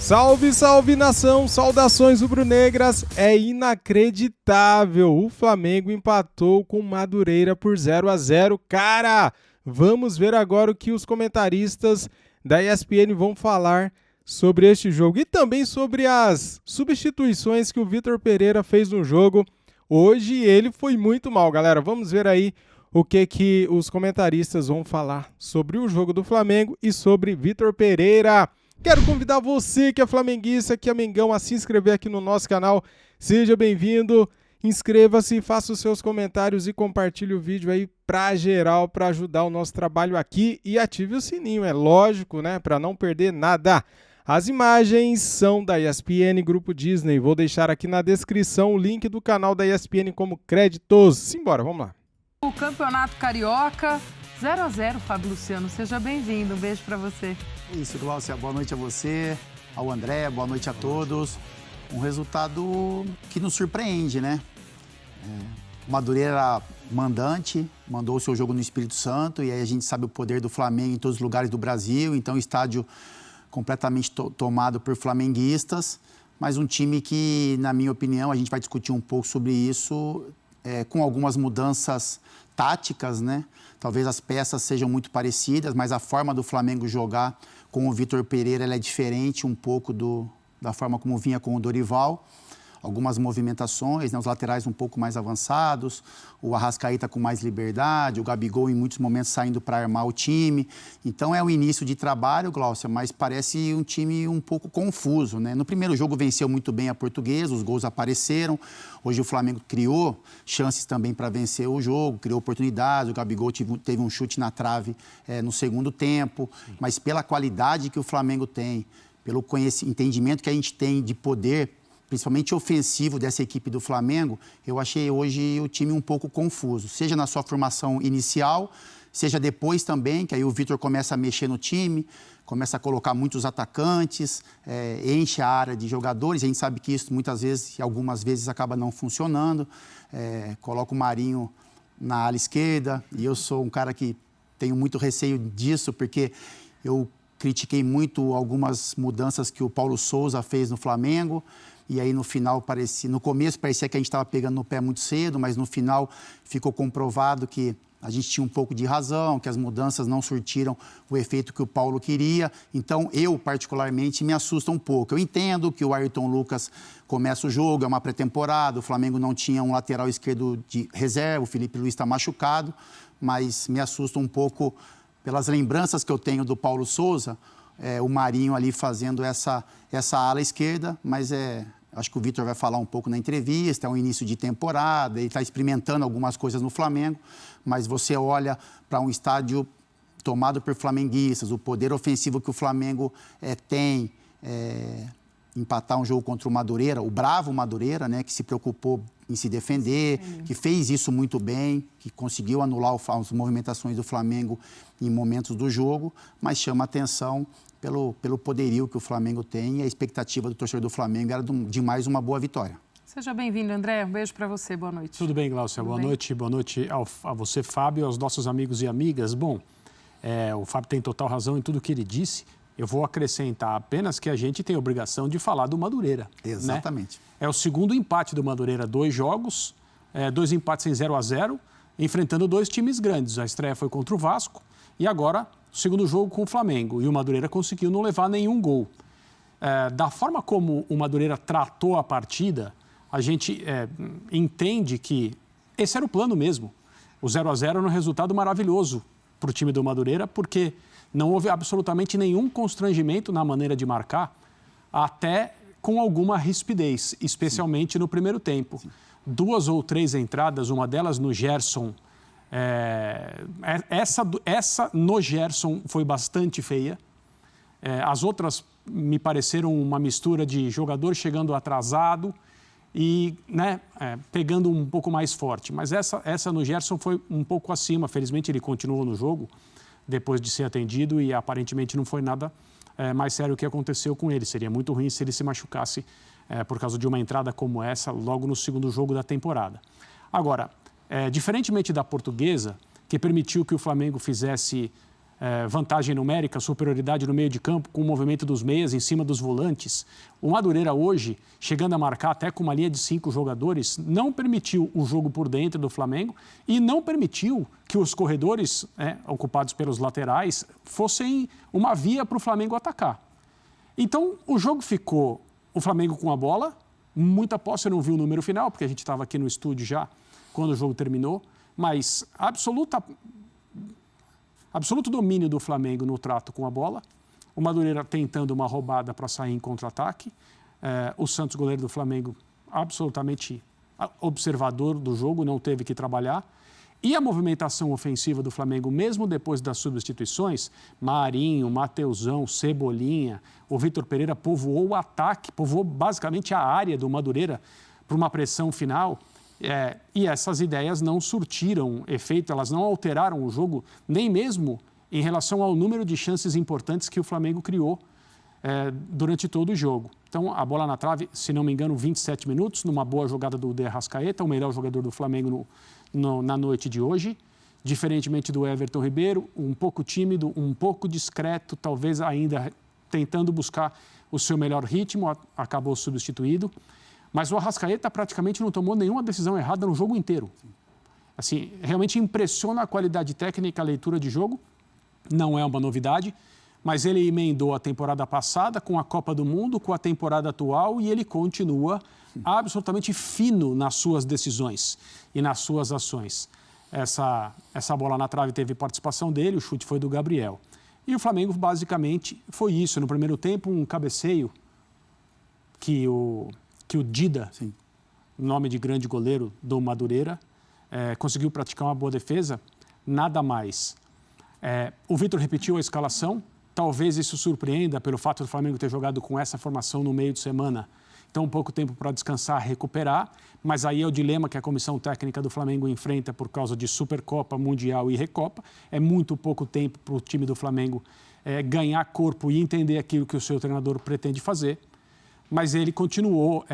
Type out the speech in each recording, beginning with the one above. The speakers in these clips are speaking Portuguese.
Salve, salve nação, saudações rubro-negras, é inacreditável, o Flamengo empatou com Madureira por 0-0, cara, vamos ver agora o que os comentaristas da ESPN vão falar sobre este jogo e também sobre as substituições que o Vitor Pereira fez no jogo. Hoje ele foi muito mal, galera, vamos ver aí o que os comentaristas vão falar sobre o jogo do Flamengo e sobre Vitor Pereira. Quero convidar você que é flamenguista, que é mengão, a se inscrever aqui no nosso canal. Seja bem-vindo, inscreva-se, faça os seus comentários e compartilhe o vídeo aí pra geral, para ajudar o nosso trabalho aqui. E ative o sininho, é lógico, né? Para não perder nada. As imagens são da ESPN Grupo Disney. Vou deixar aqui na descrição o link do canal da ESPN como créditos. Simbora, vamos lá. O Campeonato Carioca, 0-0, Fábio Luciano. Seja bem-vindo, um beijo para você. Isso, Glaucia, boa noite a você, ao André, boa noite a todos. Um resultado que nos surpreende, né? O Madureira era mandante, mandou o seu jogo no Espírito Santo, e aí a gente sabe o poder do Flamengo em todos os lugares do Brasil, então o estádio completamente tomado por flamenguistas, mas um time que, na minha opinião, a gente vai discutir um pouco sobre isso, com algumas mudanças táticas, né? Talvez as peças sejam muito parecidas, mas a forma do Flamengo jogar com o Vitor Pereira ela é diferente um pouco da forma como vinha com o Dorival. Algumas movimentações, né? Os laterais um pouco mais avançados, o Arrascaeta com mais liberdade, o Gabigol em muitos momentos saindo para armar o time. Então é o início de trabalho, Glaucia, mas parece um time um pouco confuso, né? No primeiro jogo venceu muito bem a Portuguesa, os gols apareceram. Hoje o Flamengo criou chances também para vencer o jogo, criou oportunidades, o Gabigol teve um chute na trave no segundo tempo, mas pela qualidade que o Flamengo tem, pelo entendimento que a gente tem de poder, principalmente ofensivo dessa equipe do Flamengo, eu achei hoje o time um pouco confuso, seja na sua formação inicial, seja depois também, que aí o Vitor começa a mexer no time, começa a colocar muitos atacantes, enche a área de jogadores, a gente sabe que isso muitas vezes, e algumas vezes, acaba não funcionando, coloca o Marinho na ala esquerda, e eu sou um cara que tenho muito receio disso, porque eu critiquei muito algumas mudanças que o Paulo Souza fez no Flamengo, e aí no final no começo parecia que a gente estava pegando no pé muito cedo, mas no final ficou comprovado que a gente tinha um pouco de razão, que as mudanças não surtiram o efeito que o Paulo queria. Então, eu, particularmente, me assusta um pouco. Eu entendo que o Ayrton Lucas começa o jogo, é uma pré-temporada, o Flamengo não tinha um lateral esquerdo de reserva, o Felipe Luiz está machucado, mas me assusta um pouco pelas lembranças que eu tenho do Paulo Souza, o Marinho ali fazendo essa ala esquerda, mas acho que o Vitor vai falar um pouco na entrevista, é um início de temporada, ele está experimentando algumas coisas no Flamengo, mas você olha para um estádio tomado por flamenguistas, o poder ofensivo que o Flamengo tem, empatar um jogo contra o Madureira, o bravo Madureira, né, que se preocupou em se defender, que fez isso muito bem, que conseguiu anular as movimentações do Flamengo em momentos do jogo, mas chama atenção pelo poderio que o Flamengo tem, e a expectativa do torcedor do Flamengo era de mais uma boa vitória. Seja bem-vindo, André. Um beijo para você. Boa noite. Tudo bem, Glaucia? Boa noite a você, Fábio, aos nossos amigos e amigas. Bom, o Fábio tem total razão em tudo que ele disse. Eu vou acrescentar apenas que a gente tem a obrigação de falar do Madureira. Exatamente. Né? É o segundo empate do Madureira, 2 jogos, 2 empates em 0-0, enfrentando 2 times grandes. A estreia foi contra o Vasco e agora o segundo jogo com o Flamengo. E o Madureira conseguiu não levar nenhum gol. Da forma como o Madureira tratou a partida, a gente entende que esse era o plano mesmo. O 0-0 era um resultado maravilhoso para o time do Madureira, porque não houve absolutamente nenhum constrangimento na maneira de marcar, até com alguma rispidez, especialmente no primeiro tempo. 2 ou 3 entradas, uma delas no Gerson. Essa no Gerson foi bastante feia. As outras me pareceram uma mistura de jogador chegando atrasado e pegando um pouco mais forte. Mas essa no Gerson foi um pouco acima. Felizmente ele continuou no jogo depois de ser atendido e aparentemente não foi nada mais sério o que aconteceu com ele. Seria muito ruim se ele se machucasse por causa de uma entrada como essa logo no segundo jogo da temporada. Agora, diferentemente da Portuguesa, que permitiu que o Flamengo fizesse vantagem numérica, superioridade no meio de campo, com o movimento dos meias em cima dos volantes. O Madureira hoje, chegando a marcar até com uma linha de 5 jogadores, não permitiu o jogo por dentro do Flamengo e não permitiu que os corredores, ocupados pelos laterais, fossem uma via para o Flamengo atacar. Então, o jogo ficou o Flamengo com a bola, muita posse, eu não vi o número final, porque a gente estava aqui no estúdio já quando o jogo terminou, mas absoluto domínio do Flamengo no trato com a bola, o Madureira tentando uma roubada para sair em contra-ataque, o Santos, goleiro do Flamengo, absolutamente observador do jogo, não teve que trabalhar, e a movimentação ofensiva do Flamengo, mesmo depois das substituições, Marinho, Mateusão, Cebolinha, o Vitor Pereira povoou o ataque, povoou basicamente a área do Madureira para uma pressão final, e essas ideias não surtiram efeito, elas não alteraram o jogo, nem mesmo em relação ao número de chances importantes que o Flamengo criou durante todo o jogo. Então, a bola na trave, se não me engano, 27 minutos, numa boa jogada do De Arrascaeta, o melhor jogador do Flamengo na noite de hoje. Diferentemente do Everton Ribeiro, um pouco tímido, um pouco discreto, talvez ainda tentando buscar o seu melhor ritmo, acabou substituído. Mas o Arrascaeta praticamente não tomou nenhuma decisão errada no jogo inteiro. Assim, realmente impressiona a qualidade técnica, a leitura de jogo. Não é uma novidade, mas ele emendou a temporada passada com a Copa do Mundo, com a temporada atual, e ele continua absolutamente fino nas suas decisões e nas suas ações. Essa bola na trave teve participação dele, o chute foi do Gabriel. E o Flamengo, basicamente, foi isso. No primeiro tempo, um cabeceio que o Dida, Sim. nome de grande goleiro do Madureira, conseguiu praticar uma boa defesa, nada mais. O Vitor repetiu a escalação, talvez isso surpreenda pelo fato do Flamengo ter jogado com essa formação no meio de semana. Então, pouco tempo para descansar, recuperar, mas aí é o dilema que a comissão técnica do Flamengo enfrenta por causa de Supercopa, Mundial e Recopa. É muito pouco tempo para o time do Flamengo ganhar corpo e entender aquilo que o seu treinador pretende fazer. Mas ele continuou,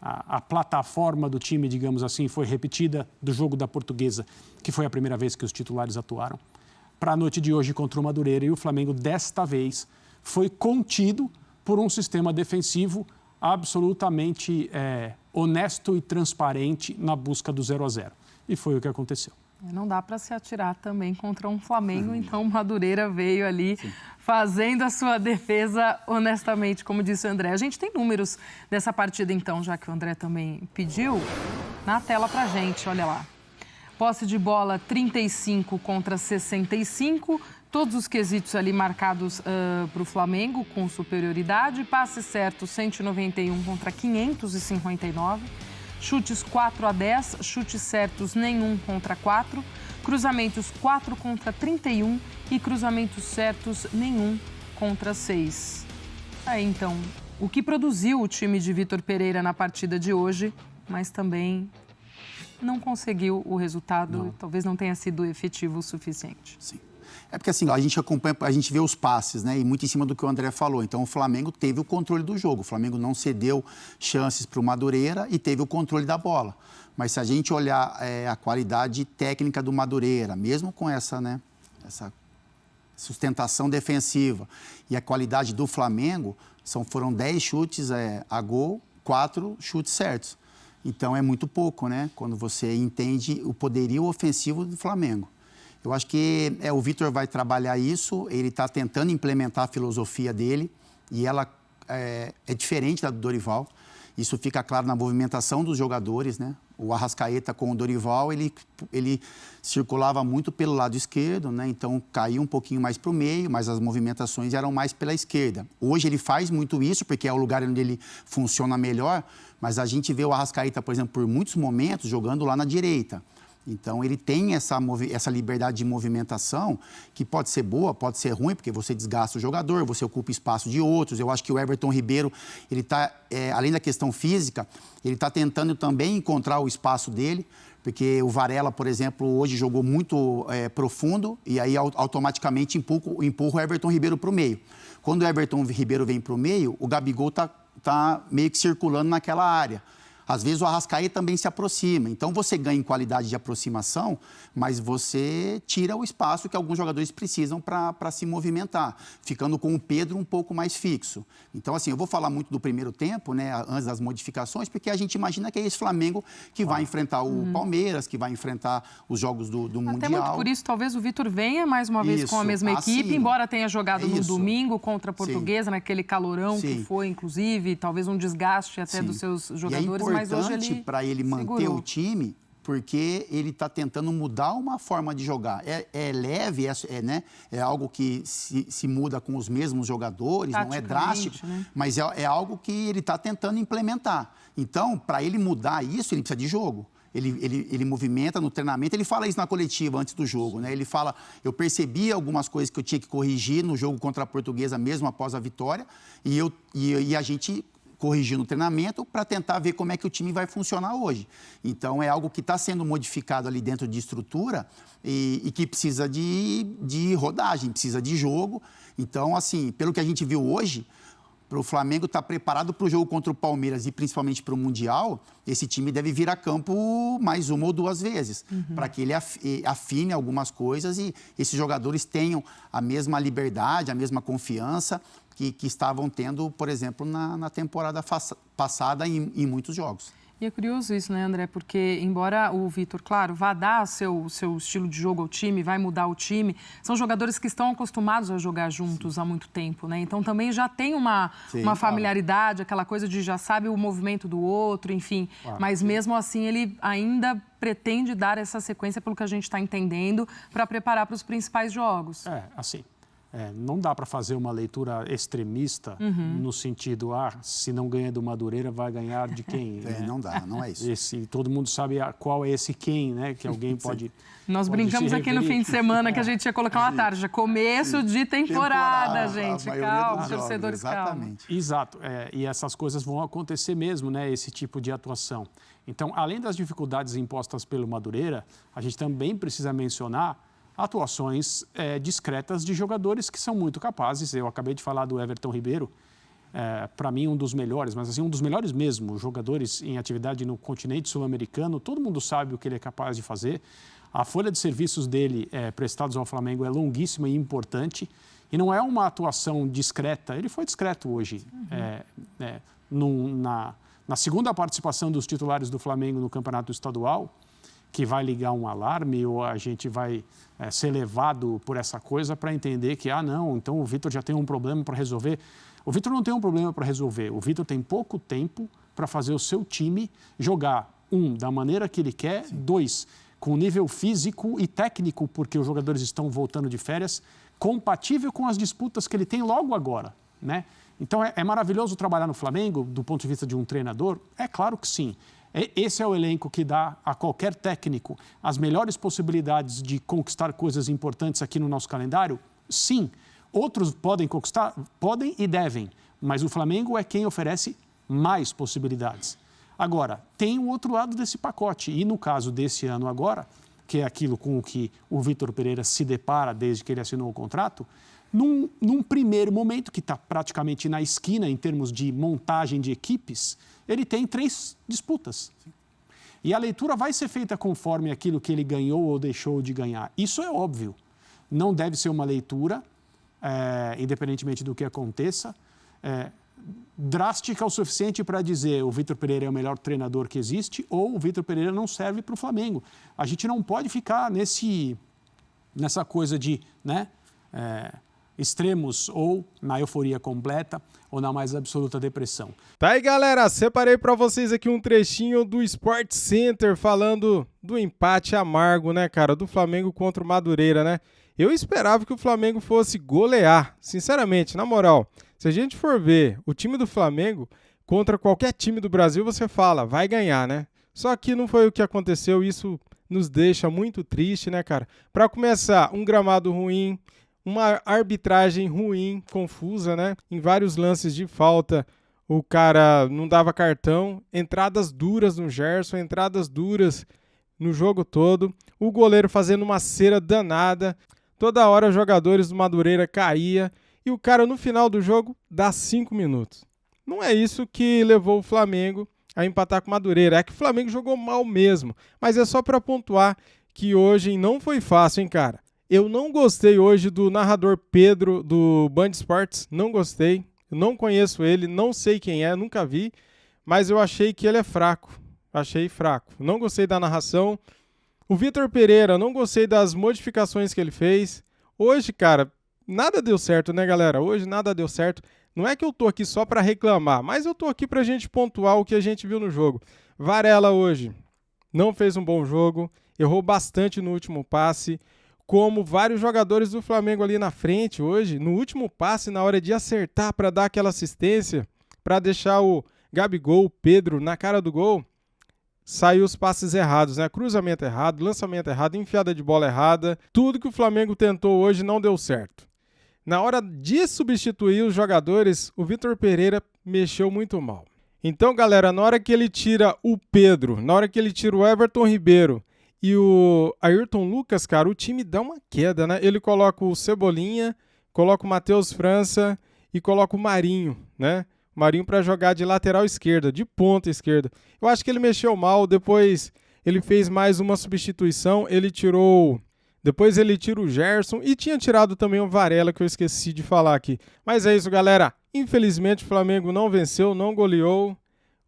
a plataforma do time, digamos assim, foi repetida do jogo da Portuguesa, que foi a primeira vez que os titulares atuaram, para a noite de hoje contra o Madureira. E o Flamengo, desta vez, foi contido por um sistema defensivo absolutamente honesto e transparente na busca do 0-0. E foi o que aconteceu. Não dá para se atirar também contra um Flamengo, então o Madureira veio ali fazendo a sua defesa honestamente, como disse o André. A gente tem números dessa partida, então, já que o André também pediu, na tela para a gente, olha lá. Posse de bola 35 contra 65, todos os quesitos ali marcados para o Flamengo com superioridade. Passe certo 191 contra 559. Chutes 4-10, chutes certos nenhum contra 4. Cruzamentos 4 contra 31 e cruzamentos certos nenhum contra 6. Aí então, o que produziu o time de Vitor Pereira na partida de hoje, mas também não conseguiu o resultado, talvez não tenha sido efetivo o suficiente. Sim. É porque assim, a gente acompanha, a gente vê os passes, né? E muito em cima do que o André falou. Então o Flamengo teve o controle do jogo. O Flamengo não cedeu chances para o Madureira e teve o controle da bola. Mas se a gente olhar a qualidade técnica do Madureira, mesmo com essa sustentação defensiva e a qualidade do Flamengo, foram 10 chutes a gol, 4 chutes certos. Então é muito pouco, né? Quando você entende o poderio ofensivo do Flamengo. Eu acho que o Vitor vai trabalhar isso, ele está tentando implementar a filosofia dele e ela é diferente da do Dorival. Isso fica claro na movimentação dos jogadores, né? O Arrascaeta com o Dorival, ele circulava muito pelo lado esquerdo, né? Então caiu um pouquinho mais para o meio, mas as movimentações eram mais pela esquerda. Hoje ele faz muito isso, porque é o lugar onde ele funciona melhor, mas a gente vê o Arrascaeta, por exemplo, por muitos momentos jogando lá na direita. Então, ele tem essa liberdade de movimentação que pode ser boa, pode ser ruim, porque você desgasta o jogador, você ocupa espaço de outros. Eu acho que o Everton Ribeiro, ele está, além da questão física, ele está tentando também encontrar o espaço dele, porque o Varela, por exemplo, hoje jogou muito profundo e aí automaticamente empurra o Everton Ribeiro para o meio. Quando o Everton Ribeiro vem para o meio, o Gabigol está meio que circulando naquela área. Às vezes o Arrascaeta também se aproxima. Então você ganha em qualidade de aproximação, mas você tira o espaço que alguns jogadores precisam para se movimentar, ficando com o Pedro um pouco mais fixo. Então, assim, eu vou falar muito do primeiro tempo, né, antes das modificações, porque a gente imagina que é esse Flamengo que vai enfrentar o Palmeiras, que vai enfrentar os jogos do Mundial. Até muito por isso, talvez o Vitor venha mais uma vez com a mesma equipe, embora tenha jogado no domingo contra a Portuguesa, naquele calorão que foi, inclusive, talvez um desgaste até dos seus jogadores. É importante para ele manter o time, porque ele está tentando mudar uma forma de jogar. É leve, né? É algo que se muda com os mesmos jogadores, não é drástico, né? Mas é algo que ele está tentando implementar. Então, para ele mudar isso, ele precisa de jogo. Ele movimenta no treinamento, ele fala isso na coletiva antes do jogo, né? Ele fala, eu percebi algumas coisas que eu tinha que corrigir no jogo contra a Portuguesa, mesmo após a vitória, e a gente corrigir no treinamento para tentar ver como é que o time vai funcionar hoje. Então, é algo que está sendo modificado ali dentro de estrutura e que precisa de rodagem, precisa de jogo. Então, assim, pelo que a gente viu hoje, para o Flamengo estar preparado para o jogo contra o Palmeiras e principalmente para o Mundial, esse time deve vir a campo mais uma ou duas vezes, para que ele afine algumas coisas e esses jogadores tenham a mesma liberdade, a mesma confiança que estavam tendo, por exemplo, na temporada passada em muitos jogos. E é curioso isso, né, André? Porque, embora o Vitor, claro, vá dar seu estilo de jogo ao time, vai mudar o time, são jogadores que estão acostumados a jogar juntos há muito tempo, né? Então, também já tem uma familiaridade, aquela coisa de já sabe o movimento do outro, enfim. Mas, mesmo assim, ele ainda pretende dar essa sequência, pelo que a gente está entendendo, para preparar para os principais jogos. Não dá para fazer uma leitura extremista no sentido, se não ganha do Madureira, vai ganhar de quem? Né? Não dá, não é isso. Todo mundo sabe qual é esse quem, né? Que alguém pode... Nós brincamos aqui no fim de semana que a gente ia colocar uma tarja. Começo de temporada, gente. Calma, torcedores, calma. Exato. E essas coisas vão acontecer mesmo, né? Esse tipo de atuação. Então, além das dificuldades impostas pelo Madureira, a gente também precisa mencionar atuações discretas de jogadores que são muito capazes. Eu acabei de falar do Everton Ribeiro, para mim um dos melhores, mas assim, um dos melhores mesmo, jogadores em atividade no continente sul-americano, todo mundo sabe o que ele é capaz de fazer. A folha de serviços dele prestados ao Flamengo é longuíssima e importante, e não é uma atuação discreta, ele foi discreto hoje. Na segunda participação dos titulares do Flamengo no Campeonato Estadual, que vai ligar um alarme ou a gente vai ser levado por essa coisa para entender que, não, então o Vitor já tem um problema para resolver. O Vitor não tem um problema para resolver. O Vitor tem pouco tempo para fazer o seu time jogar, da maneira que ele quer, com nível físico e técnico, porque os jogadores estão voltando de férias, compatível com as disputas que ele tem logo agora, né? Então, é maravilhoso trabalhar no Flamengo, do ponto de vista de um treinador? É claro que sim. Esse é o elenco que dá a qualquer técnico as melhores possibilidades de conquistar coisas importantes aqui no nosso calendário? Sim. Outros podem conquistar? Podem e devem. Mas o Flamengo é quem oferece mais possibilidades. Agora, tem o outro lado desse pacote. E no caso desse ano agora, que é aquilo com o que o Vitor Pereira se depara desde que ele assinou o contrato, num primeiro momento, que está praticamente na esquina em termos de montagem de equipes, ele tem 3 disputas. E a leitura vai ser feita conforme aquilo que ele ganhou ou deixou de ganhar. Isso é óbvio. Não deve ser uma leitura, independentemente do que aconteça, drástica o suficiente para dizer o Vitor Pereira é o melhor treinador que existe ou o Vitor Pereira não serve para o Flamengo. A gente não pode ficar nessa coisa de extremos ou na euforia completa ou na mais absoluta depressão. Tá aí, galera, separei para vocês aqui um trechinho do Sport Center falando do empate amargo, né, cara, do Flamengo contra o Madureira, né? Eu esperava que o Flamengo fosse golear, sinceramente, na moral. Se a gente for ver o time do Flamengo contra qualquer time do Brasil, você fala, vai ganhar, né? Só que não foi o que aconteceu, isso nos deixa muito triste, né, cara? Para começar, um gramado ruim, uma arbitragem ruim, confusa, né? Em vários lances de falta, o cara não dava cartão. Entradas duras no Gerson, entradas duras no jogo todo. O goleiro fazendo uma cera danada. Toda hora os jogadores do Madureira caíam. E o cara, no final do jogo, dá 5 minutos. Não é isso que levou o Flamengo a empatar com o Madureira. É que o Flamengo jogou mal mesmo, mas é só para pontuar que hoje não foi fácil, hein, cara? Eu não gostei hoje do narrador Pedro do Band Esportes, não gostei. Eu não conheço ele, não sei quem é, nunca vi, mas eu achei que ele é fraco. Achei fraco. Não gostei da narração. O Vitor Pereira, não gostei das modificações que ele fez. Hoje, cara, nada deu certo, né, galera? Hoje nada deu certo. Não é que eu tô aqui só para reclamar, mas eu tô aqui pra gente pontuar o que a gente viu no jogo. Varela hoje não fez um bom jogo, errou bastante no último passe. Como vários jogadores do Flamengo ali na frente hoje, no último passe, na hora de acertar para dar aquela assistência, para deixar o Gabigol, o Pedro na cara do gol, saiu os passes errados, né? Cruzamento errado, lançamento errado, enfiada de bola errada. Tudo que o Flamengo tentou hoje não deu certo. Na hora de substituir os jogadores, o Vitor Pereira mexeu muito mal. Então, galera, na hora que ele tira o Pedro, na hora que ele tira o Everton Ribeiro e o Ayrton Lucas, cara, o time dá uma queda, né? Ele coloca o Cebolinha, coloca o Matheus França e coloca o Marinho, né? O Marinho para jogar de lateral esquerda, de ponta esquerda. Eu acho que ele mexeu mal, depois ele fez mais uma substituição, depois ele tira o Gerson e tinha tirado também o Varela, que eu esqueci de falar aqui. Mas é isso, galera. Infelizmente o Flamengo não venceu, não goleou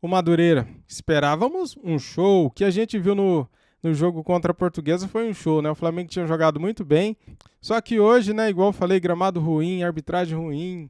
o Madureira. Esperávamos um show, que a gente viu no jogo contra a Portuguesa foi um show, né? O Flamengo tinha jogado muito bem, só que hoje, né, igual eu falei, gramado ruim, arbitragem ruim,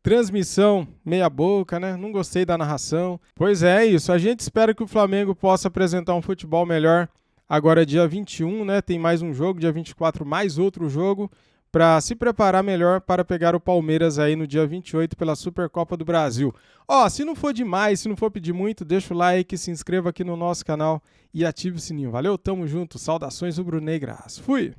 transmissão meia boca, né? Não gostei da narração. Pois é isso, a gente espera que o Flamengo possa apresentar um futebol melhor agora dia 21, né? Tem mais um jogo, dia 24 mais outro jogo, para se preparar melhor para pegar o Palmeiras aí no dia 28 pela Supercopa do Brasil. Ó, se não for demais, se não for pedir muito, deixa o like, se inscreva aqui no nosso canal e ative o sininho. Valeu, tamo junto, saudações rubro-negras. Fui!